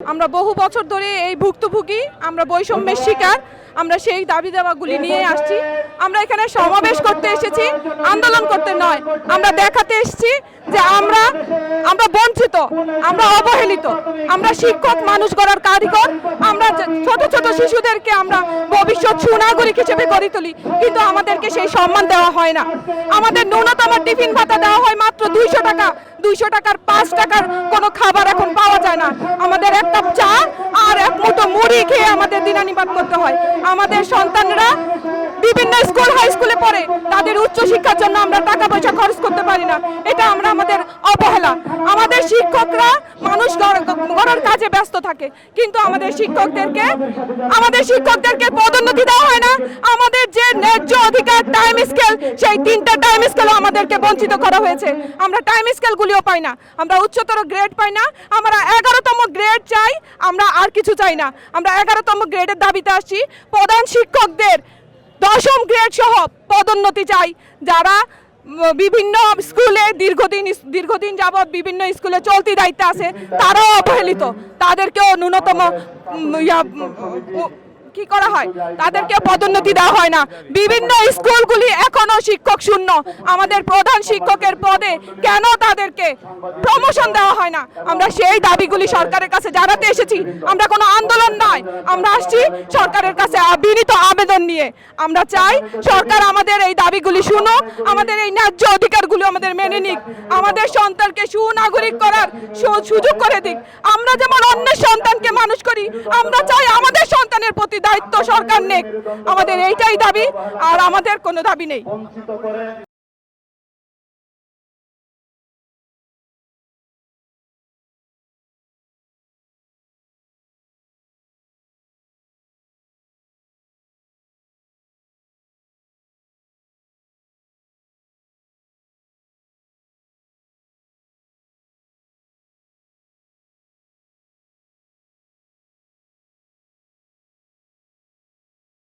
আমরা বহু বছর ধরে এই ভুক্তভোগী, আমরা বৈষম্যের শিকার, আমরা সেই দাবি দাওয়াগুলি নিয়ে আসছি। আমরা এখানে সমাবেশ করতে এসেছি, আন্দোলন করতে নয়। আমরা দেখাতে এসেছি যে আমরা বঞ্চিত, আমরা অবহেলিত, আমরা শিক্ষক মানুষ গড়ার কারিগর, আমরা ছোট ছোট শিশুদেরকে আমরা ভবিষ্যৎ সুনাগরিক হিসেবে গড়ে তুলি, কিন্তু আমাদেরকে সেই সম্মান দেওয়া হয় না। আমাদের ন্যূনতম টিফিন ভাতা দেওয়া হয় মাত্র 200 টাকা। 200 টাকার 5 টাকার কোনো খাবার এখন পাওয়া যায় না। আমাদের এক কাপ চা আর এক মুঠো মুড়ি খেয়ে আমাদের দিনানিপাত করতে হয়। আমাদের সন্তানরা বিভিন্ন স্কুল হাই স্কুলে পড়ে, তাদের উচ্চ শিক্ষার জন্য আমরা টাকা পয়সা খরচ করতে পারি না। এটা আমাদের অবহেলা। আমাদের শিক্ষকরা মানুষ গড়ার কাজে ব্যস্ত থাকে, কিন্তু আমাদের শিক্ষকদেরকে পদোন্নতি দেওয়া হয় না। আমাদের যে ন্যায্য অধিকার টাইম স্কেল, সেই 3টা টাইম স্কেলও আমাদেরকে বঞ্চিত করা হয়েছে। আমরা টাইম স্কেলগুলিও পাই না, আমরা উচ্চতর গ্রেড পাই না। আমরা 11তম গ্রেড চাই, আমরা আর কিছু চাই না। আমরা 11তম গ্রেডের দাবিতে আসছি। প্রধান শিক্ষকদের 10ম গ্রেড সহ পদোন্নতি চাই। যারা বিভিন্ন স্কুলে দীর্ঘদিন যাবৎ বিভিন্ন স্কুলে চলতি দায়িত্বে আছে, তারাও অবহেলিত। তাদেরকেও ন্যূনতম কি করা হয়, তাদেরকে পদোন্নতি দেওয়া হয় না। বিভিন্ন স্কুলগুলি এখনো শিক্ষক শূন্য। আমাদের প্রধান শিক্ষকের পদে কেন তাদেরকে প্রমোশন দেওয়া হয় না? আমরা সেই দাবিগুলি সরকারের কাছে জানাতে এসেছি। আমরা কোনো আন্দোলন নয়, আমরা আসছি সরকারের কাছে বিনীত আবেদন নিয়ে। আমরা চাই সরকার আমাদের এই দাবিগুলি শুনুক, আমাদের এই ন্যায্য অধিকারগুলো আমাদের মেনে নিক, আমাদের সন্তানকে সুনাগরিক করার সুযোগ করে দিক। আমরা যেমন অন্যের সন্তানকে মানুষ করি, আমরা চাই আমাদের সন্তানের প্রতি দায়িত্ব সরকার নেক। আমাদের এইটাই দাবি, আর আমাদের কোনো দাবি নেই।